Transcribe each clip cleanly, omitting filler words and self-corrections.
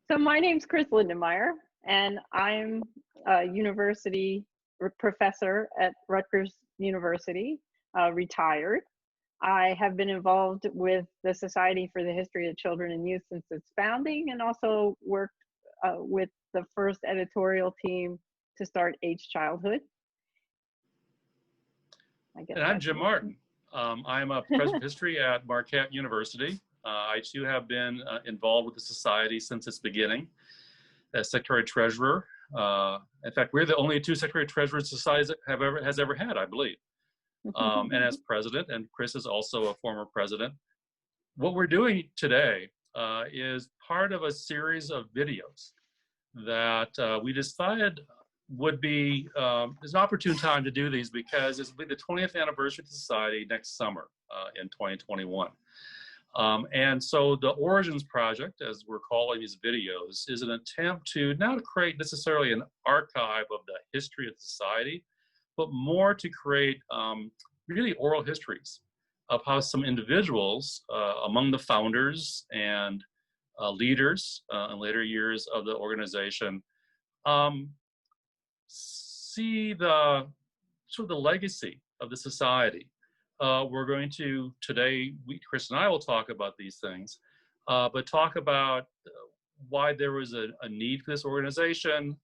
So my name's KristeLindenmeyer, and I'm a university professor at Rutgers University, retired. I have been involved with the Society for the History of Children and Youth since its founding, and also worked with the first editorial team to start H Childhood. And I'm Jim Marten. I'm a professor of history at Marquette University. I too have been involved with the society since its beginning as Secretary Treasurer. In fact, we're the only two Secretary Treasurers the society has ever had, I believe. And as president, and Chris is also a former president. What we're doing today is part of a series of videos that we decided would be is an opportune time to do these because it's will be the 20th anniversary of the society next summer in 2021. And so the Origins Project, as we're calling these videos, is an attempt to not create necessarily an archive of the history of the society, but more to create really oral histories of how some individuals among the founders and leaders in later years of the organization see the sort of the legacy of the society. We're going to today, Chris and I will talk about these things, but talk about why there was a need for this organization,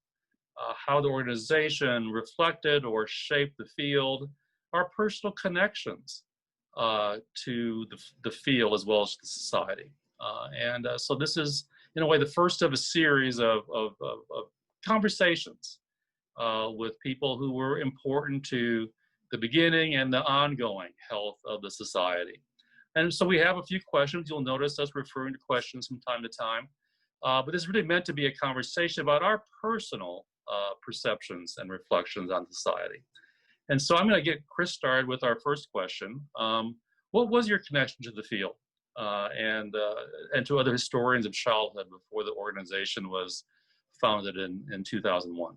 how the organization reflected or shaped the field, our personal connections to the field as well as the society. So this is, in a way, the first of a series of conversations with people who were important to the beginning and the ongoing health of the society. And so we have a few questions. You'll notice us referring to questions from time to time. But this is really meant to be a conversation about our personal perceptions and reflections on society. And so I'm going to get Chris started with our first question. What was your connection to the field and to other historians of childhood before the organization was founded in 2001?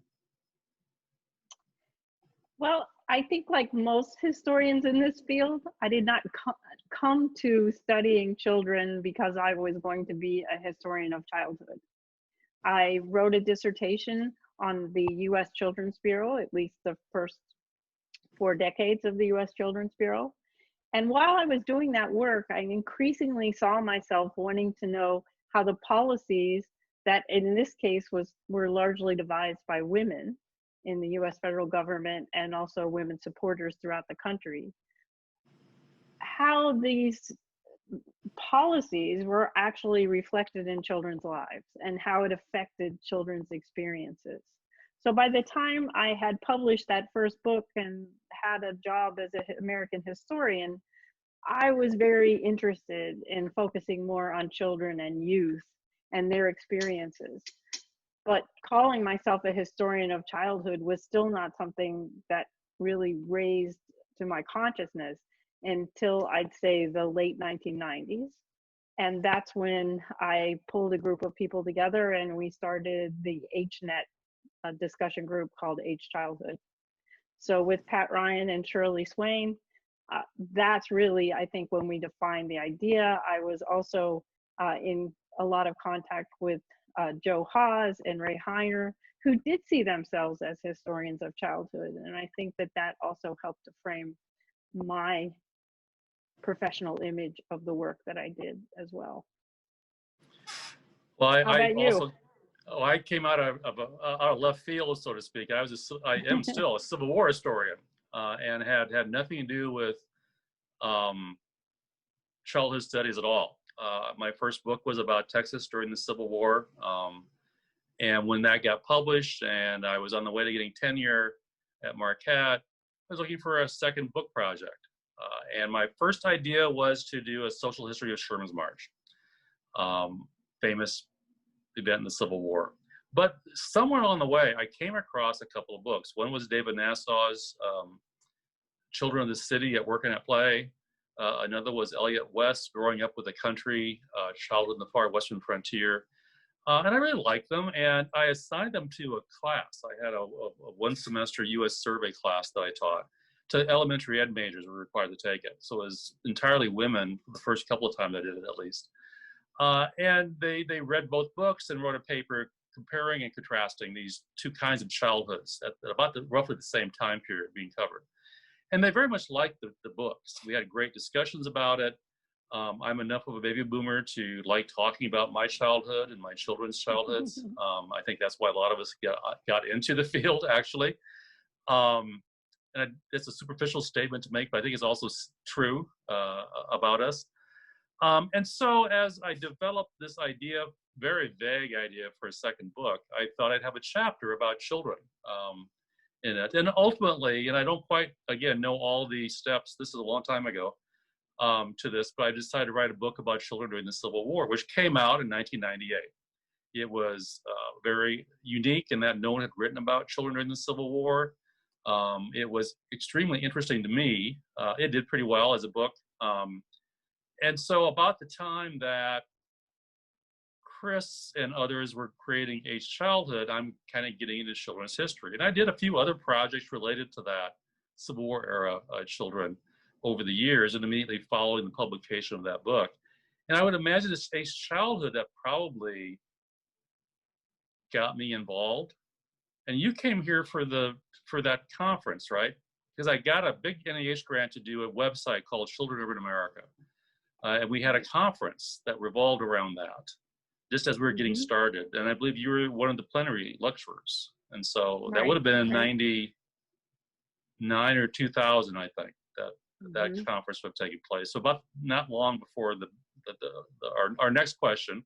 Well, I think like most historians in this field, I did not come to studying children because I was going to be a historian of childhood. I wrote a dissertation on the U.S. Children's Bureau, at least the first 4 decades of the U.S. Children's Bureau. And while I was doing that work, I increasingly saw myself wanting to know how the policies that in this case were largely devised by women in the US federal government and also women supporters throughout the country, how these policies were actually reflected in children's lives and how it affected children's experiences. So by the time I had published that first book and had a job as an American historian, I was very interested in focusing more on children and youth and their experiences. But calling myself a historian of childhood was still not something that really raised to my consciousness until I'd say the late 1990s. And that's when I pulled a group of people together and we started the HNet discussion group called H Childhood. So with Pat Ryan and Shirley Swain, that's really, I think, when we defined the idea. I was also in a lot of contact with Joe Haas and Ray Heiner, who did see themselves as historians of childhood. And I think that that also helped to frame my professional image of the work that I did as well. Well, I you? came out of left field, so to speak. I am still a Civil War historian and had nothing to do with childhood studies at all. My first book was about Texas during the Civil War. And when that got published and I was on the way to getting tenure at Marquette, I was looking for a second book project. And my first idea was to do a social history of Sherman's March, famous event in the Civil War. But somewhere along the way, I came across a couple of books. One was David Nassau's Children of the City at Work and at Play. Another was Elliot West, Growing Up with the Country, Childhood in the Far Western Frontier. And I really liked them, and I assigned them to a class. I had a one-semester U.S. survey class that I taught to elementary ed majors were required to take it. So it was entirely women the first couple of times I did it, at least. And they read both books and wrote a paper comparing and contrasting these two kinds of childhoods at about roughly the same time period being covered. And they very much liked the books. We had great discussions about it. I'm enough of a baby boomer to like talking about my childhood and my children's childhoods. I think that's why a lot of us got into the field, actually. And it's a superficial statement to make, but I think it's also true about us. And so as I developed this idea, very vague idea for a second book, I thought I'd have a chapter about children in it. And ultimately, and I don't quite, again, know all the steps, this is a long time ago, to this, but I decided to write a book about children during the Civil War, which came out in 1998. It was very unique in that no one had written about children during the Civil War. It was extremely interesting to me. It did pretty well as a book. And so about the time that Chris and others were creating Age Childhood, I'm kind of getting into children's history. And I did a few other projects related to that Civil War era children over the years and immediately following the publication of that book. And I would imagine it's Age Childhood that probably got me involved. And you came here for that conference, right? Because I got a big NIH grant to do a website called Children Urban America. And we had a conference that revolved around that, just as we were getting started. And I believe you were one of the plenary lecturers. And so that would have been in 99 or 2000, I think, that conference would have taken place. So about not long before our next question,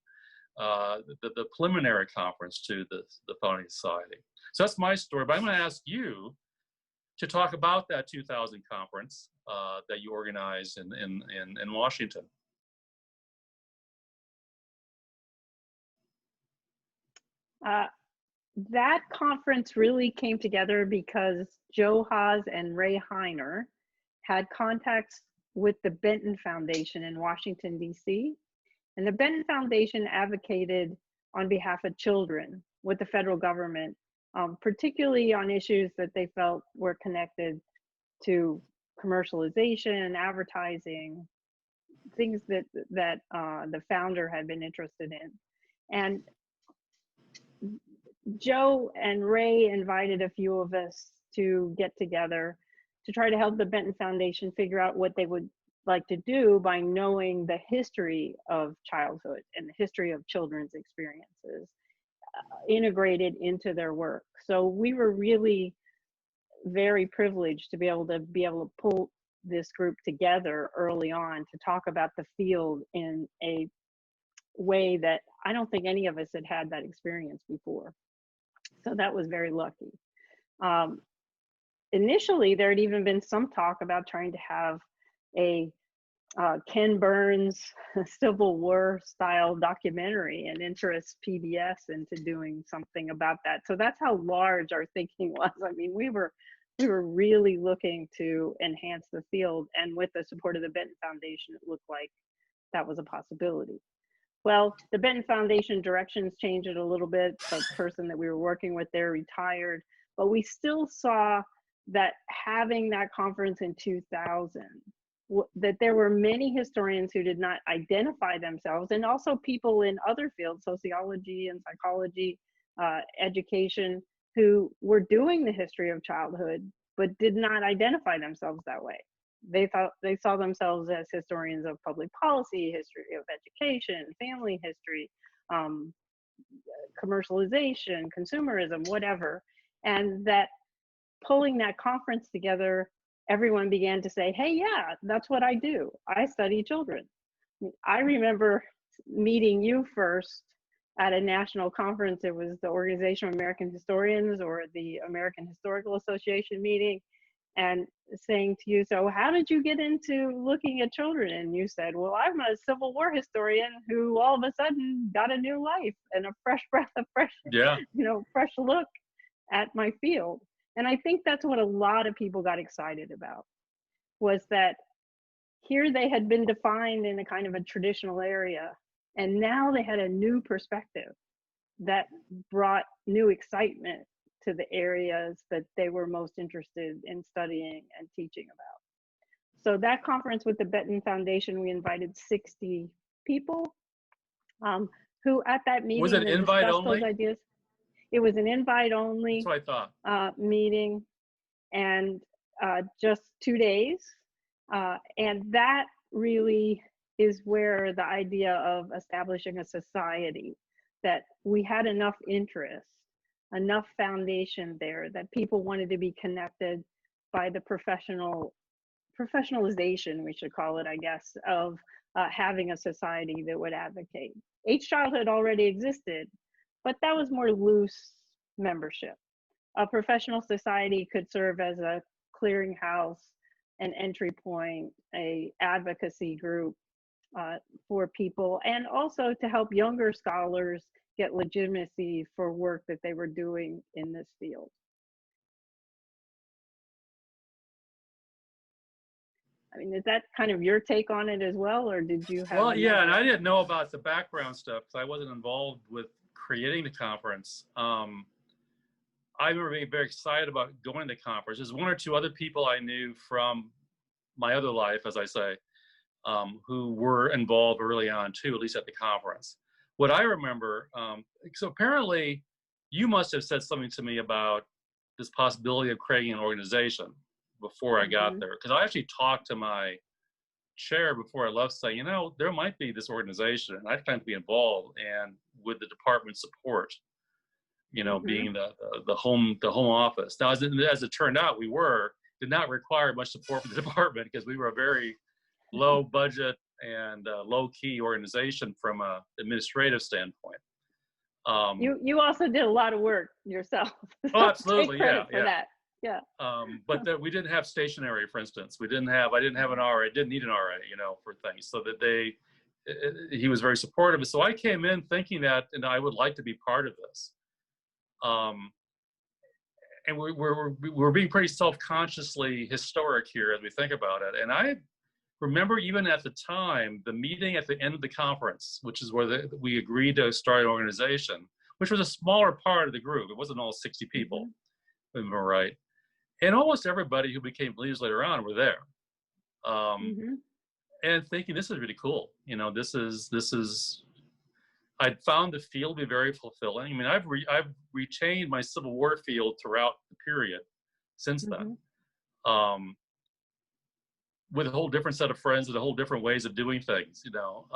the preliminary conference to the founding society. So that's my story, but I'm going to ask you to talk about that 2000 conference that you organized in Washington. That conference really came together because Joe Haas and Ray Heiner had contacts with the Benton Foundation in Washington, D.C. And the Benton Foundation advocated on behalf of children with the federal government, particularly on issues that they felt were connected to commercialization, advertising, things that the founder had been interested in. And Joe and Ray invited a few of us to get together to try to help the Benton Foundation figure out what they would like to do by knowing the history of childhood and the history of children's experiences integrated into their work. So we were really very privileged to be able to pull this group together early on to talk about the field in a way that I don't think any of us had that experience before. So that was very lucky. Initially, there had even been some talk about trying to have a Ken Burns Civil War style documentary and interest PBS into doing something about that. So that's how large our thinking was. I mean, we were really looking to enhance the field, and with the support of the Benton Foundation, it looked like that was a possibility. Well, the Benton Foundation directions changed it a little bit. The person that we were working with there retired, but we still saw that having that conference in 2000, that there were many historians who did not identify themselves, and also people in other fields, sociology and psychology, education, who were doing the history of childhood, but did not identify themselves that way. They saw themselves as historians of public policy, history of education, family history, commercialization, consumerism, whatever. And that pulling that conference together, everyone began to say, hey, yeah, that's what I do. I study children. I remember meeting you first at a national conference. It was the Organization of American Historians or the American Historical Association meeting, and saying to you, so how did you get into looking at children? And you said, well, I'm a Civil War historian who all of a sudden got a new life and a fresh breath of fresh look at my field. And I think that's what a lot of people got excited about, was that here they had been defined in a kind of a traditional area, and now they had a new perspective that brought new excitement to the areas that they were most interested in studying and teaching about. So that conference with the Benton Foundation, we invited 60 people. who at that Was meeting it then invite discussed those only? ideas. It was an invite That's only what I thought. meeting, and just 2 days. And that really is where the idea of establishing a society, that we had enough interest, enough foundation there that people wanted to be connected by the professionalization, we should call it, I guess, of having a society that would advocate. H-Child had already existed, but that was more loose membership. A professional society could serve as a clearinghouse, an entry point, a advocacy group for people, and also to help younger scholars get legitimacy for work that they were doing in this field. I mean, is that kind of your take on it as well, or did you have Well, yeah, and I another? didn't know about the background stuff because I wasn't involved with creating the conference. I remember being very excited about going to the conference. There's one or two other people I knew from my other life, as I say, who were involved early on too, at least at the conference. What I remember, so apparently you must have said something to me about this possibility of creating an organization before I got there, because I actually talked to my chair before I left saying, you know, there might be this organization and I'd kind of be involved, and with the department's support, you know, being the home office. Now, as it turned out, did not require much support from the department because we were a very low budget and low key organization from a administrative standpoint. You also did a lot of work yourself. So Oh, absolutely, take credit yeah. for that. Yeah. But we didn't have stationery, for instance. I didn't have an RA. Didn't need an RA, you know, for things. So that he was very supportive. So I came in thinking that, and I would like to be part of this. And we're being pretty self-consciously historic here as we think about it. And I remember even at the time, the meeting at the end of the conference, which is where we agreed to start an organization, which was a smaller part of the group. It wasn't all 60 people, if I'm right. And almost everybody who became leaders later on were there. And thinking, this is really cool. You know, this is, I'd found the field to be very fulfilling. I mean, I've retained my Civil War field throughout the period since then, with a whole different set of friends and a whole different ways of doing things, you know.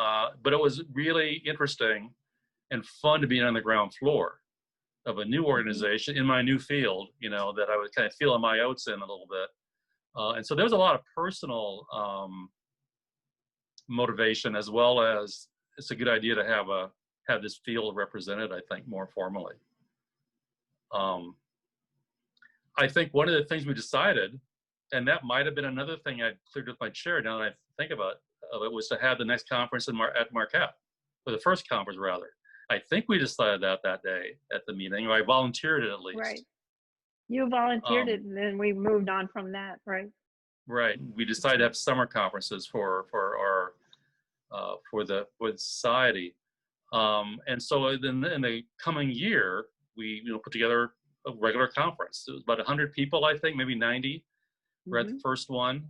But it was really interesting and fun to be on the ground floor of a new organization in my new field, you know, that I was kind of feeling my oats in a little bit. And so there was a lot of personal motivation, as well as it's a good idea to have this field represented, I think, more formally. I think one of the things we decided, and that might have been another thing I cleared with my chair now that I think about it, was to have the next conference at Marquette, or the first conference rather. I think we decided that day at the meeting, or I volunteered it at least. Right. You volunteered it, and then we moved on from that, right? Right. We decided to have summer conferences for the society. And so in the coming year, we put together a regular conference. It was about 100 people, I think, maybe 90. We're at the first one.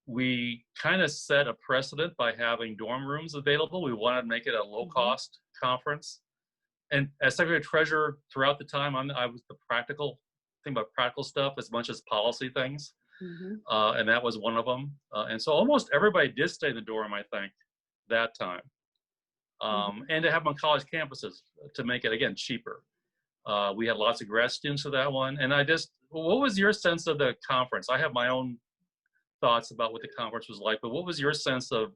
We kind of set a precedent by having dorm rooms available. We wanted to make it a low-cost conference. And as Secretary Treasurer throughout the time, I was the practical thing about practical stuff as much as policy things. And that was one of them. And so almost everybody did stay in the dorm, I think, that time. And to have them on college campuses to make it, again, cheaper. We had lots of grad students for that one. And what was your sense of the conference? I have my own thoughts about what the conference was like, but what was your sense of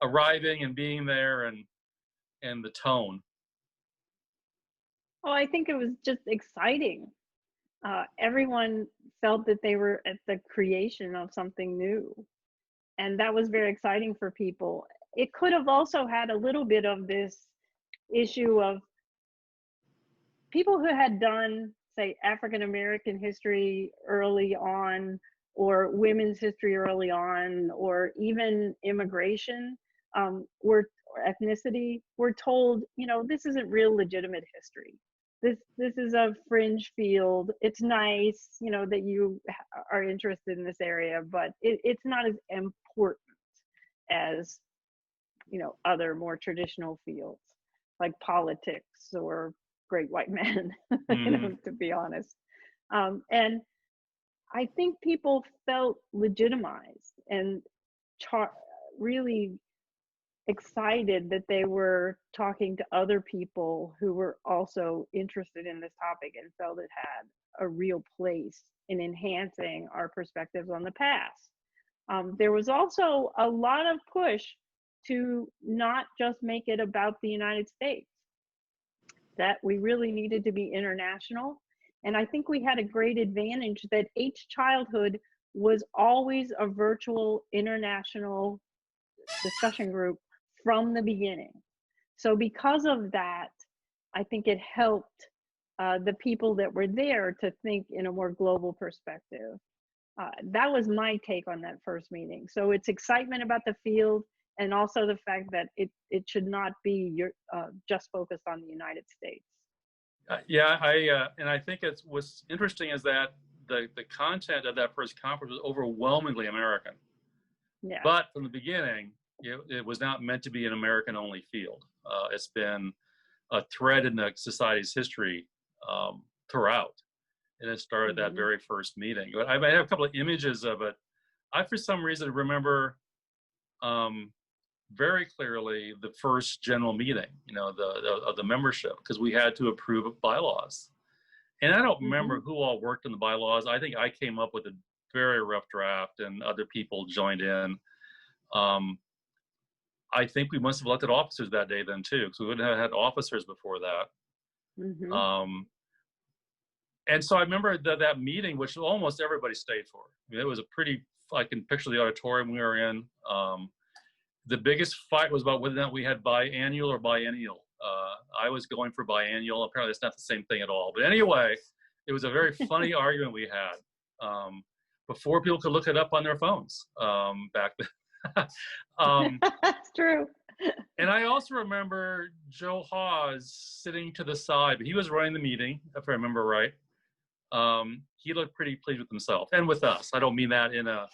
arriving and being there and the tone? Oh, I think it was just exciting. Everyone felt that they were at the creation of something new. And that was very exciting for people. It could have also had a little bit of this issue of people who had done, say, African American history early on, or women's history early on, or even immigration, or ethnicity, were told, this isn't real legitimate history. This is a fringe field. It's nice, that you are interested in this area, but it's not as important as other more traditional fields like politics or great white men, Hmm. to be honest. And I think people felt legitimized and really excited that they were talking to other people who were also interested in this topic and felt it had a real place in enhancing our perspectives on the past. There was also a lot of push to not just make it about the United States, that we really needed to be international. And I think we had a great advantage that H Childhood was always a virtual international discussion group from the beginning. So because of that, I think it helped the people that were there to think in a more global perspective. That was my take on that first meeting. So it's excitement about the field, and also the fact that it should not be just focused on the United States. Yeah, and I think what's interesting is that the content of that first conference was overwhelmingly American. Yeah. But from the beginning, it was not meant to be an American-only field. It's been a thread in the society's history throughout, and it started that very first meeting. But I have a couple of images of it. I, for some reason, remember very clearly the first general meeting, of the membership, because we had to approve of bylaws. And I don't remember who all worked on the bylaws. I think I came up with a very rough draft, and other people joined in. I think we must have elected officers that day then too, because we wouldn't have had officers before that. And so I remember that meeting, which almost everybody stayed for. I mean, it was a pretty, I can picture the auditorium we were in. The biggest fight was about whether or not we had biannual or biennial. I was going for biannual. Apparently it's not the same thing at all. But anyway, it was a very funny argument we had before people could look it up on their phones back then. That's true. And I also remember Joe Hawes sitting to the side, but he was running the meeting, if I remember right. He looked pretty pleased with himself and with us. I don't mean that in a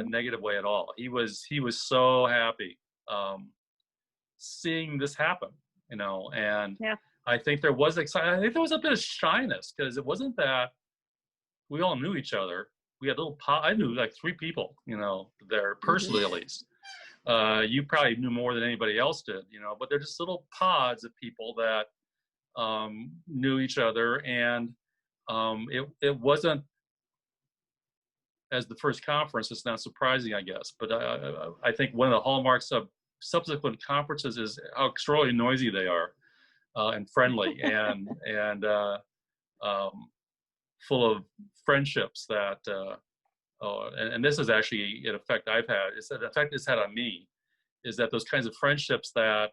negative way at all. He was so happy seeing this happen, and yeah. I think there was excitement. I think there was a bit of shyness, because it wasn't that we all knew each other. We had I knew like 3 people, there personally at least. You probably knew more than anybody else did, but they're just little pods of people that knew each other, and it wasn't, as the first conference, it's not surprising, I guess. But I think one of the hallmarks of subsequent conferences is how extraordinarily noisy they are, and friendly, and full of friendships that, and this is actually an effect I've had. It's an effect it's had on me, is that those kinds of friendships that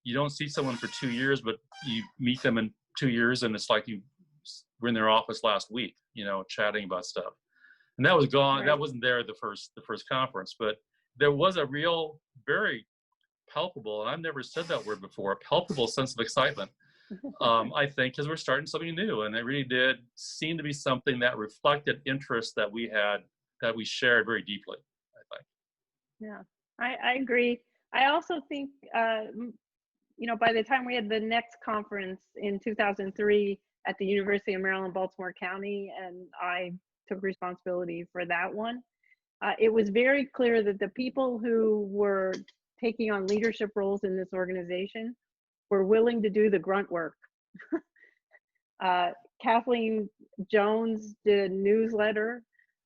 you don't see someone for 2 years, but you meet them in 2 years, and it's like you were in their office last week, chatting about stuff. And that was gone. Right. That wasn't there at the first conference, but there was a real, very palpable, and I've never said that word before, a palpable sense of excitement. I think, because we're starting something new, and it really did seem to be something that reflected interests that we had, that we shared very deeply, I think. Yeah, I agree. I also think, by the time we had the next conference in 2003 at the University of Maryland, Baltimore County, and I took responsibility for that one, it was very clear that the people who were taking on leadership roles in this organization were willing to do the grunt work. Kathleen Jones did a newsletter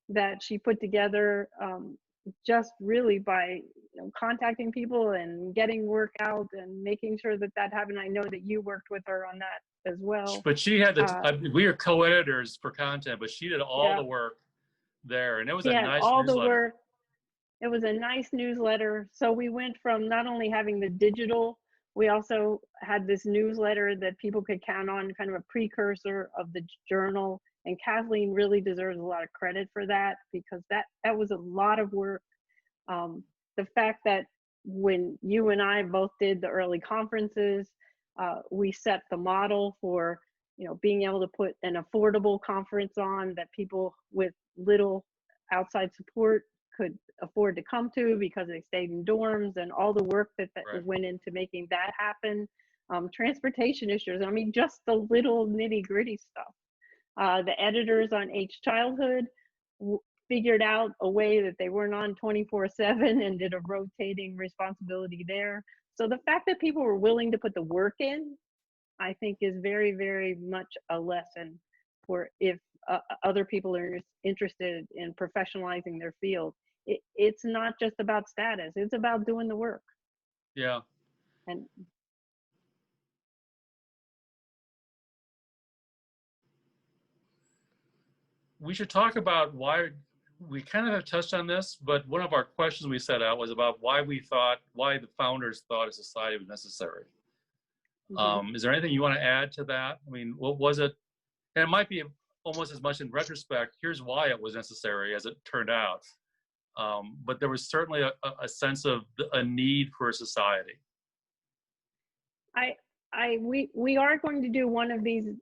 that she put together just really by contacting people and getting work out and making sure that happened. I know that you worked with her on that as well. But she had we were co-editors for content, but she did all the work there, and it was a nice newsletter. It was a nice newsletter. So we went from not only having the digital, we also had this newsletter that people could count on, kind of a precursor of the journal. And Kathleen really deserves a lot of credit for that, because that was a lot of work. The fact that when you and I both did the early conferences, we set the model for being able to put an affordable conference on that people with little outside support could afford to come to because they stayed in dorms, and all the work that Right. went into making that happen. Transportation issues. I mean, just the little nitty gritty stuff. The editors on H Childhood figured out a way that they weren't on 24/7 and did a rotating responsibility there. So the fact that people were willing to put the work in, I think, is very, very much a lesson for if other people are interested in professionalizing their field. It's not just about status, it's about doing the work. Yeah. And We should talk about why we kind of have touched on this, but one of our questions we set out was about why the founders thought a society was necessary. mhm. Is there anything you want to add to that? I mean, what was it? And it might be almost as much in retrospect, here's why it was necessary as it turned out. But there was certainly a sense of a need for a society. We are going to do one of these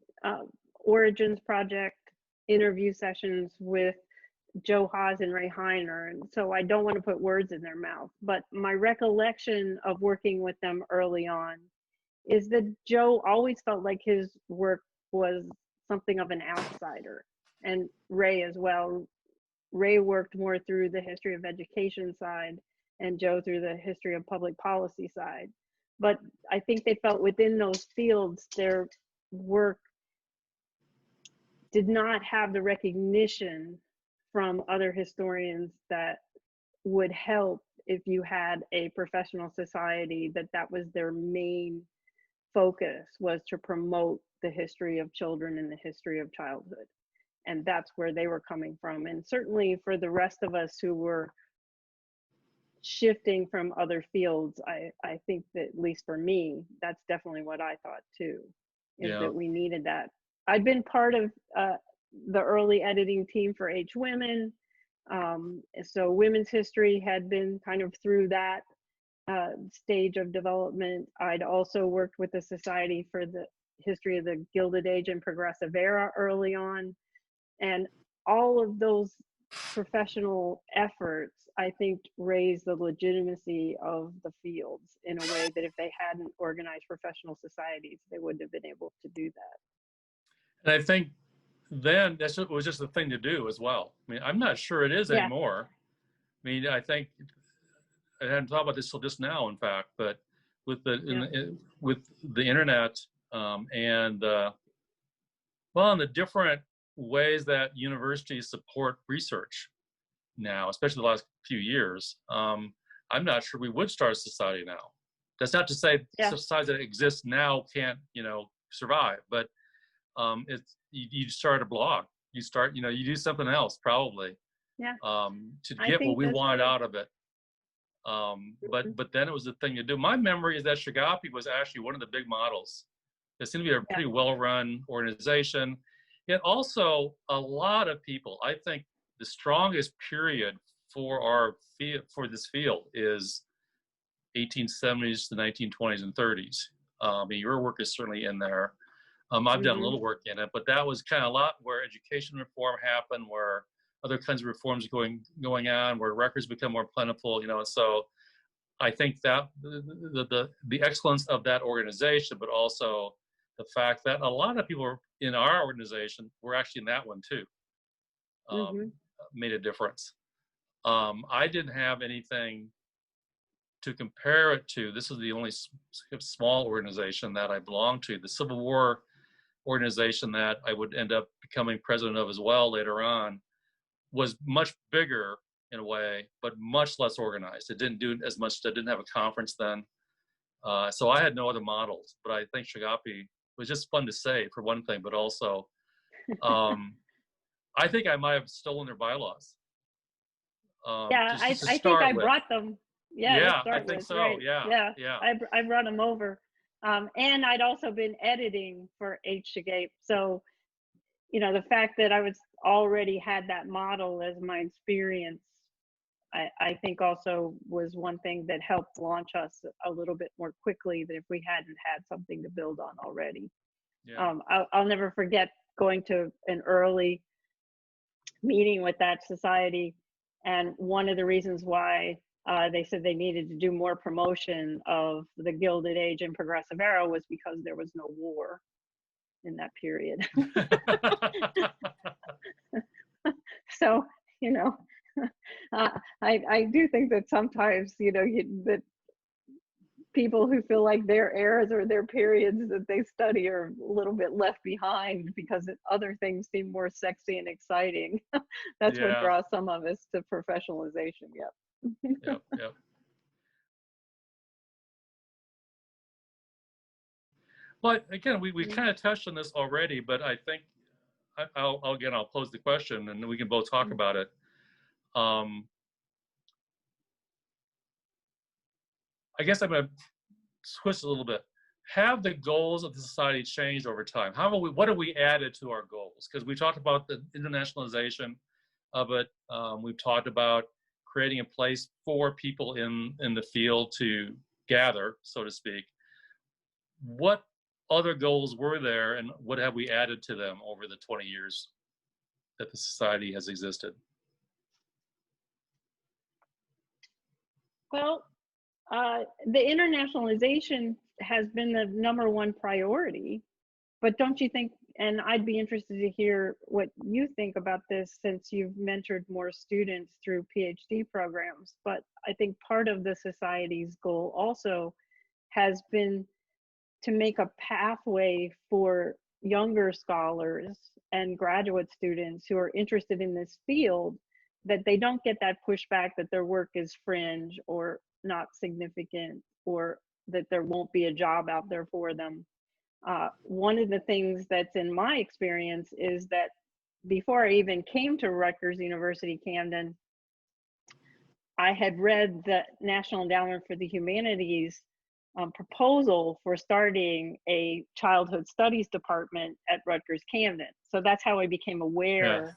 Origins Project interview sessions with Joe Haas and Ray Heiner, and so I don't want to put words in their mouth, but my recollection of working with them early on is that Joe always felt like his work was something of an outsider, and Ray as well. Ray worked more through the history of education side, and Joe through the history of public policy side. But I think they felt within those fields, their work did not have the recognition from other historians that would help if you had a professional society that was their main focus, was to promote the history of children and the history of childhood. And that's where they were coming from. And certainly for the rest of us who were shifting from other fields, I think that, at least for me, that's definitely what I thought too, is Yeah. that we needed that. I'd been part of the early editing team for H Women. So women's history had been kind of through that stage of development. I'd also worked with the Society for the History of the Gilded Age and Progressive Era early on. And all of those professional efforts, I think, raised the legitimacy of the fields in a way that if they hadn't organized professional societies, they wouldn't have been able to do that. And I think then it was just a thing to do as well. I mean, I'm not sure it is Yeah. anymore. I mean, I think I hadn't thought about this till just now, in fact, but with with the internet and and the different ways that universities support research now, especially the last few years, I'm not sure we would start a society now. That's not to say societies that exist now can't, survive, but it's you start a blog, you do something else probably to get what we wanted out of it. But then it was the thing to do. My memory is that Shagapi was actually one of the big models. It seemed to be a pretty well-run organization. Yet also a lot of people. I think the strongest period for this field is 1870s to 1920s and 30s. I mean, your work is certainly in there. I've done a little work in it, but that was kind of a lot where education reform happened, where other kinds of reforms going on, where records become more plentiful, and so I think that the excellence of that organization, but also the fact that a lot of people in our organization were actually in that one too, made a difference. I didn't have anything to compare it to. This is the only small organization that I belonged to. The Civil War organization that I would end up becoming president of as well later on was much bigger in a way, but much less organized. It didn't do as much. It didn't have a conference then. So I had no other models, but I think Shagapi was just fun to say for one thing, but also I think I might have stolen their bylaws. I think I brought them. Yeah, I think so. Right. Yeah. I brought them over. And I'd also been editing for HCY. So, the fact that I was already had that model as my experience, I think also was one thing that helped launch us a little bit more quickly than if we hadn't had something to build on already. Yeah. I'll never forget going to an early meeting with that society And one of the reasons why they said they needed to do more promotion of the Gilded Age and Progressive Era was because there was no war in that period. So, you know, I do think that sometimes, you know, that people who feel like their eras or their periods that they study are a little bit left behind because other things seem more sexy and exciting. That's what Yeah. draws some of us to professionalization. Yep. Yep. But again, we kind of touched on this already, but I think I'll pose the question and then we can both talk about it. I guess I'm going to twist a little bit. Have the goals of the society changed over time? What have we added to our goals? Because we talked about the internationalization of it. We've talked about creating a place for people in the field to gather, so to speak. What other goals were there, and what have we added to them over the 20 years that the society has existed? Well, the internationalization has been the #1 priority, but don't you think, and I'd be interested to hear what you think about this since you've mentored more students through PhD programs, but I think part of the society's goal also has been to make a pathway for younger scholars and graduate students who are interested in this field, that they don't get that pushback that their work is fringe or not significant, or that there won't be a job out there for them. One of the things that's in my experience is that before I even came to Rutgers University Camden, I had read the National Endowment for the Humanities proposal for starting a childhood studies department at Rutgers Camden. So that's how I became aware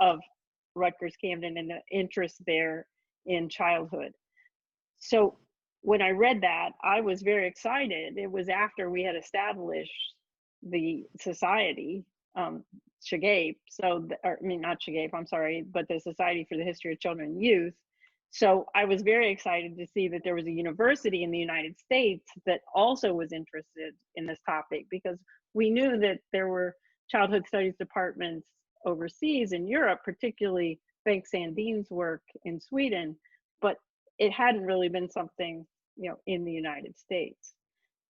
of Rutgers Camden and the interest there in childhood. So when I read that, I was very excited. It was after we had established the society, SHCY, not SHCY, I'm sorry, but the Society for the History of Children and Youth. So I was very excited to see that there was a university in the United States that also was interested in this topic, because we knew that there were childhood studies departments overseas in Europe, particularly Bengt Sandin's work in Sweden, but it hadn't really been something, you know, in the United States.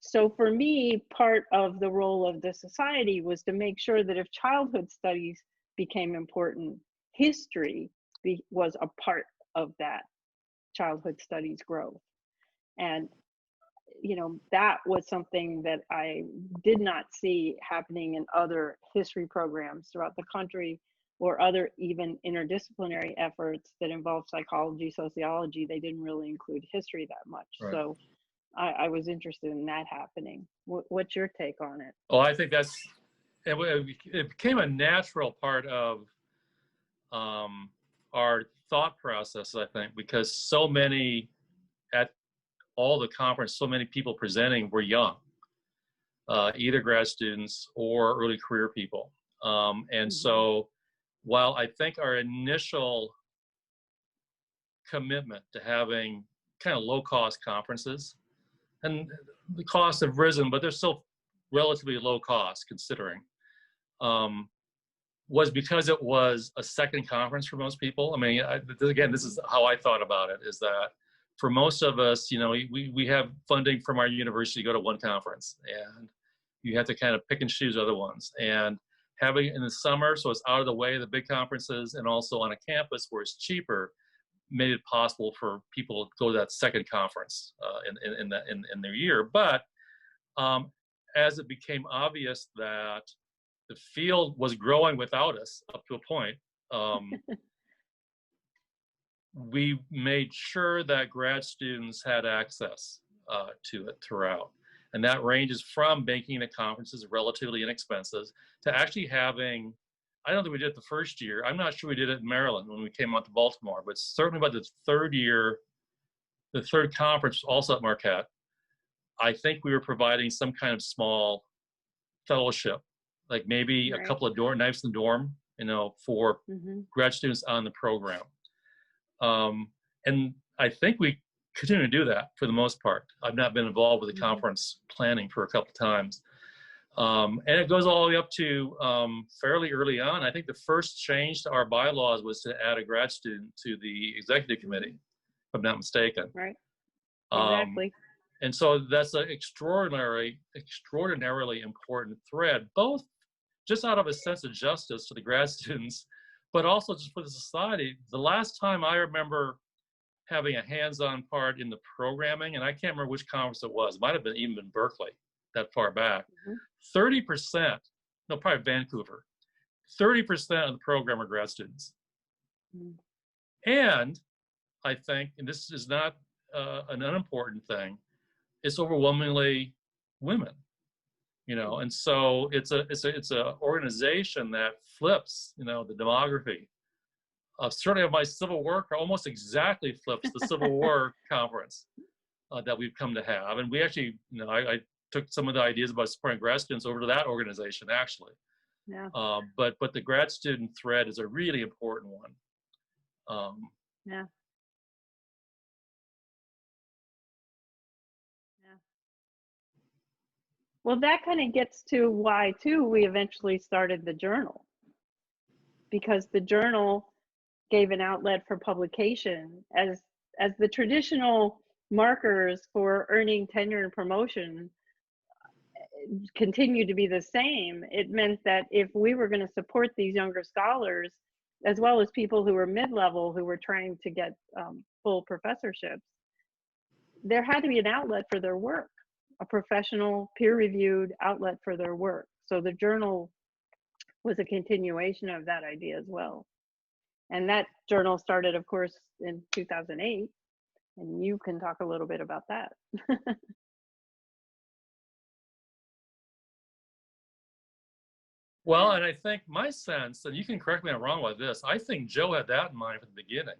So for me, part of the role of the society was to make sure that if childhood studies became important, history was a part of that childhood studies growth. And, you know, that was something that I did not see happening in other history programs throughout the country, or other even interdisciplinary efforts that involve psychology, sociology. They didn't really include history that much. Right. So I was interested in that happening. What's your take on it? Well, I think it became a natural part of our thought process, I think, because so many at all the conference, so many people presenting were young, either grad students or early career people. And so while I think our initial commitment to having kind of low-cost conferences, and the costs have risen, but they're still relatively low cost considering, was because it was a second conference for most people. I mean, again, this is how I thought about it, is that for most of us, you know, we have funding from our university to go to one conference, and you have to kind of pick and choose other ones. And having it in the summer, so it's out of the way of the big conferences, and also on a campus where it's cheaper, made it possible for people to go to that second conference in their year. But as it became obvious that the field was growing without us up to a point, we made sure that grad students had access to it throughout. And that ranges from banking at conferences, relatively inexpensive, to actually having, I don't think we did it the first year. I'm not sure we did it in Maryland when we came out to Baltimore, but certainly by the third year, the third conference, also at Marquette, I think we were providing some kind of small fellowship, like maybe a couple of nights in the dorm, you know, for grad students on the program. And I think we continue to do that for the most part. I've not been involved with the conference planning for a couple of times. And it goes all the way up to fairly early on. I think the first change to our bylaws was to add a grad student to the executive committee, if I'm not mistaken. Right. Um, Exactly. and so that's an extraordinarily important thread, both just out of a sense of justice to the grad students, but also just for the society. The last time I remember having a hands-on part in the programming, and I can't remember which conference it was. It might have been even in Berkeley, that far back. 30%, no, probably Vancouver, 30% of the program are grad students. And I think, and this is not an unimportant thing, it's overwhelmingly women, and so it's a organization that flips, the demography. Certainly of my Civil War, almost exactly flips the Civil War conference that we've come to have. And we actually, I took some of the ideas about supporting grad students over to that organization, actually. Yeah. But the grad student thread is a really important one. Yeah. Well, that kind of gets to why, too, we eventually started the journal, because the journal gave an outlet for publication. As the traditional markers for earning tenure and promotion continued to be the same, it meant that if we were going to support these younger scholars, as well as people who were mid-level who were trying to get full professorships, there had to be an outlet for their work, a professional, peer-reviewed outlet for their work. So the journal was a continuation of that idea as well. And that journal started, of course, in 2008, and you can talk a little bit about that. Well, and I think my sense, and you can correct me if I'm wrong about this, I think Joe had that in mind from the beginning.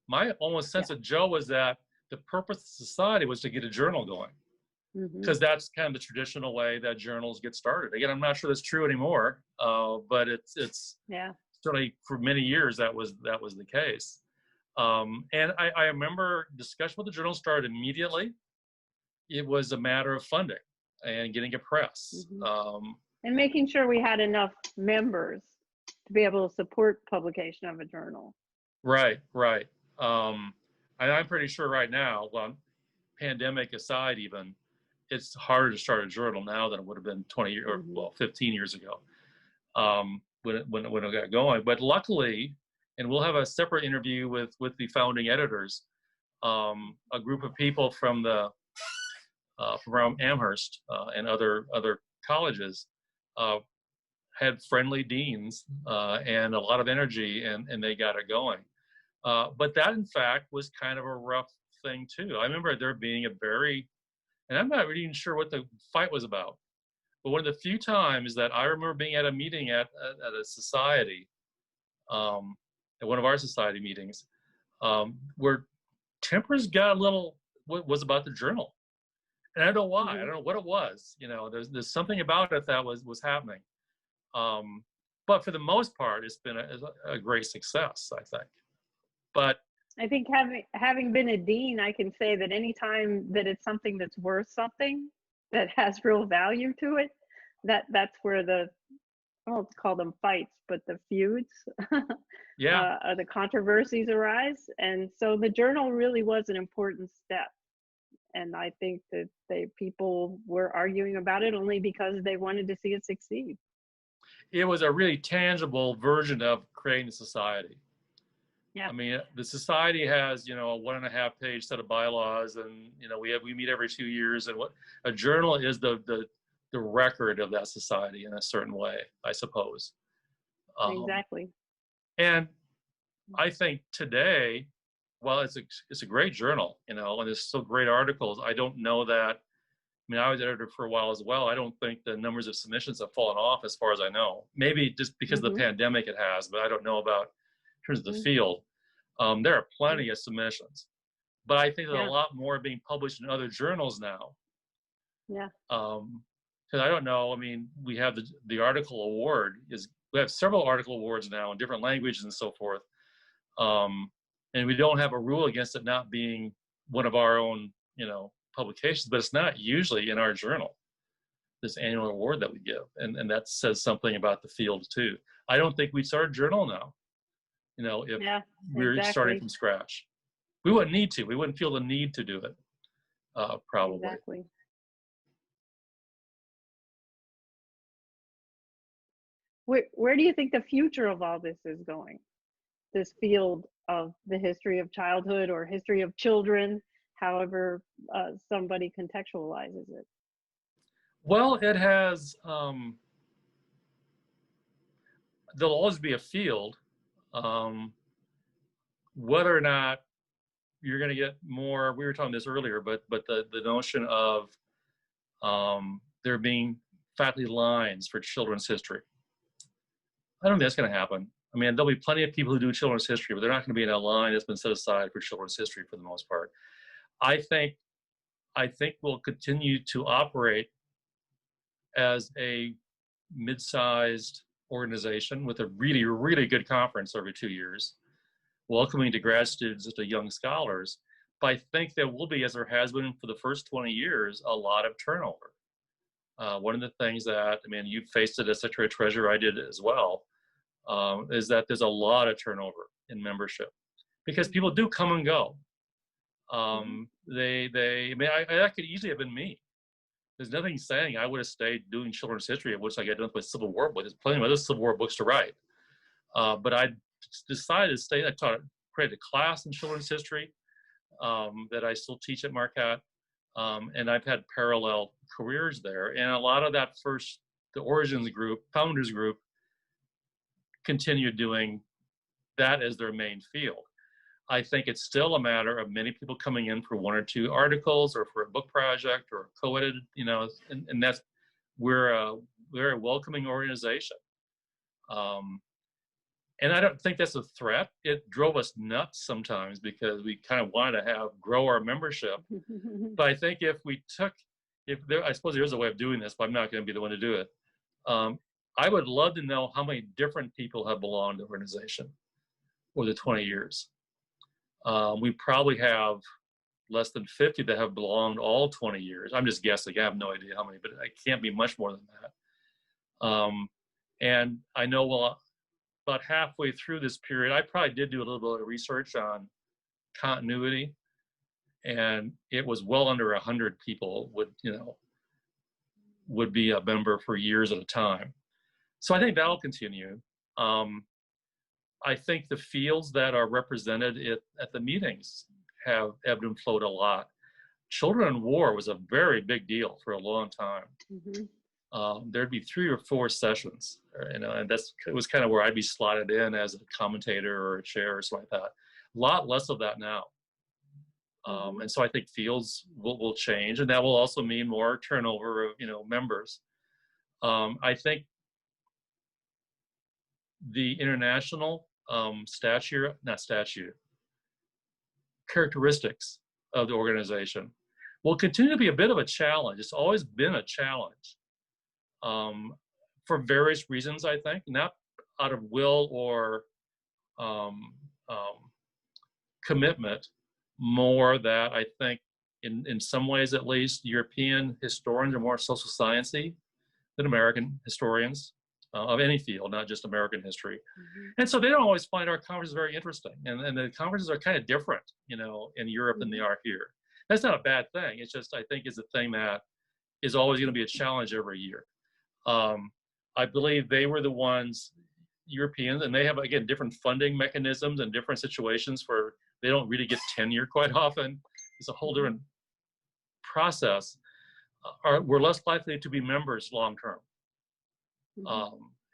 My almost sense of Joe was that the purpose of society was to get a journal going, because that's kind of the traditional way that journals get started. Again, I'm not sure that's true anymore, but it's certainly for many years that was the case. And I remember discussion with the journal started immediately. It was a matter of funding and getting a press. And making sure we had enough members to be able to support publication of a journal. Right. And I'm pretty sure right now, well, pandemic aside even, it's harder to start a journal now than it would have been 20 years or 15 years ago when it got going. But luckily, and we'll have a separate interview with the founding editors, a group of people from Amherst and other colleges had friendly deans and a lot of energy, and they got it going. But that, in fact, was kind of a rough thing too. I remember there being and I'm not really even sure what the fight was about, but one of the few times that I remember being at a meeting at a society, at one of our society meetings, where tempers got a little, was about the journal. And I don't know why. I don't know what it was. There's something about it that was happening. But for the most part, it's been a great success, I think. But I think having been a dean, I can say that anytime that it's something that's worth something, that has real value to it, that's where I won't call them fights, but the feuds, the controversies arise. And so the journal really was an important step. And I think that people were arguing about it only because they wanted to see it succeed. It was a really tangible version of creating a society. Yeah. I mean, the society has, a 1.5-page set of bylaws, and we meet every 2 years, and what a journal is the record of that society in a certain way, I suppose. Exactly. And I think today, well, it's a great journal, and there's still great articles. I don't know that. I mean, I was editor for a while as well. I don't think the numbers of submissions have fallen off, as far as I know. Maybe just because of the pandemic it has, but I don't know about in terms of the field. There are plenty of submissions, but I think there's a lot more being published in other journals now. Yeah. Because I don't know. I mean, we have the article award we have several article awards now in different languages and so forth. And And we don't have a rule against it not being one of our own, publications, but it's not usually in our journal, this annual award that we give. And that says something about the field too. I don't think we'd start a journal now, if Yeah, we're starting exactly. from scratch. We wouldn't need to. We wouldn't feel the need to do it, probably. Exactly. Where do you think the future of all this is going? This field of the history of childhood or history of children, however somebody contextualizes it. Well, it has, there'll always be a field. Whether or not you're going to get more, we were talking this earlier, but the notion of there being faculty lines for children's history, I don't think that's going to happen. I mean, there'll be plenty of people who do children's history, but they're not going to be in a line that's been set aside for children's history for the most part. I think we'll continue to operate as a mid-sized organization with a really, really good conference every 2 years, welcoming to grad students to young scholars. But I think there will be, as there has been for the first 20 years, a lot of turnover. One of the things that, you faced it as Secretary Treasurer, I did as well, is that there's a lot of turnover in membership because people do come and go. That could easily have been me. There's nothing saying I would have stayed doing children's history, of which I got done with Civil War books. There's plenty of other Civil War books to write. But I decided to stay. I created a class in children's history that I still teach at Marquette. And I've had parallel careers there. And a lot of that the origins group, founders group, continued doing that as their main field. I think it's still a matter of many people coming in for 1 or 2 articles or for a book project or co-edited, and that's, we're a welcoming organization. And I don't think that's a threat. It drove us nuts sometimes because we kind of wanted to grow our membership. But I think I suppose there is a way of doing this, but I'm not going to be the one to do it. I would love to know how many different people have belonged to the organization over the 20 years. We probably have less than 50 that have belonged all 20 years. I'm just guessing. I have no idea how many, but it can't be much more than that. And I know, about halfway through this period, I probably did do a little bit of research on continuity, and it was well under 100 people would be a member for years at a time. So I think that'll continue. I think the fields that are represented at the meetings have ebbed and flowed a lot. Children in War was a very big deal for a long time. There'd be 3 or 4 sessions, and it was kind of where I'd be slotted in as a commentator or a chair or something like that. A lot less of that now. And so I think fields will change, and that will also mean more turnover of members. I think the international characteristics of the organization will continue to be a bit of a challenge. It's always been a challenge. For various reasons, I think, not out of will or commitment, more that I think in some ways at least, European historians are more social sciencey than American historians of any field, not just American history. And so they don't always find our conferences very interesting. And the conferences are kind of different, in Europe than they are here. That's not a bad thing. It's just, I think, is a thing that is always going to be a challenge every year. I believe they were the ones, Europeans, and they have, again, different funding mechanisms and different situations where they don't really get tenure quite often. It's a whole different process. We're less likely to be members long-term.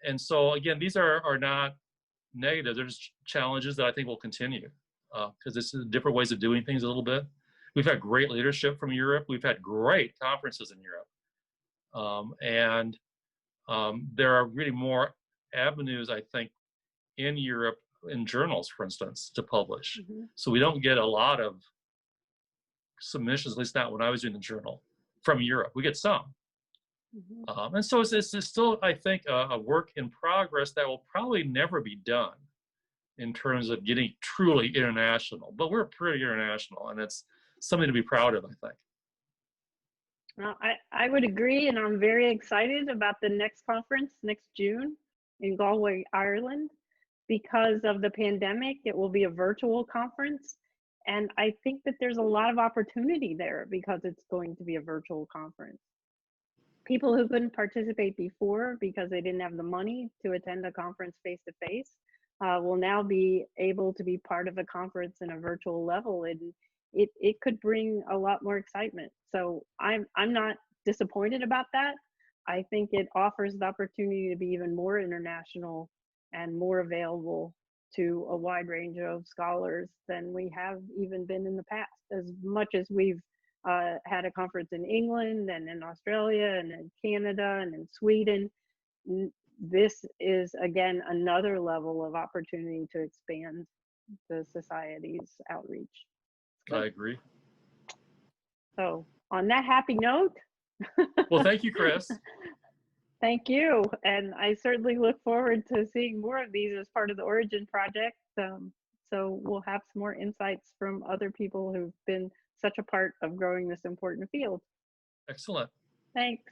And so, again, these are not negative. They're just challenges that I think will continue because this is different ways of doing things a little bit. We've had great leadership from Europe. We've had great conferences in Europe. And there are really more avenues, I think, in Europe, in journals, for instance, to publish. So we don't get a lot of submissions, at least not when I was doing the journal, from Europe. We get some. And so it's still, I think, a work in progress that will probably never be done in terms of getting truly international, but we're pretty international, and it's something to be proud of, I think. Well, I would agree, and I'm very excited about the next conference next June in Galway, Ireland. Because of the pandemic, it will be a virtual conference. And I think that there's a lot of opportunity there because it's going to be a virtual conference. People who couldn't participate before because they didn't have the money to attend a conference face to face will now be able to be part of a conference in a virtual level, and it could bring a lot more excitement. So I'm not disappointed about that. I think it offers the opportunity to be even more international and more available to a wide range of scholars than we have even been in the past. As much as we've had a conference in England and in Australia and in Canada and in Sweden, this is again another level of opportunity to expand the society's outreach. I agree. So on that happy note, well, thank you, Chris. Thank you. And I certainly look forward to seeing more of these as part of the Origin Project. So we'll have some more insights from other people who've been such a part of growing this important field. Excellent. Thanks.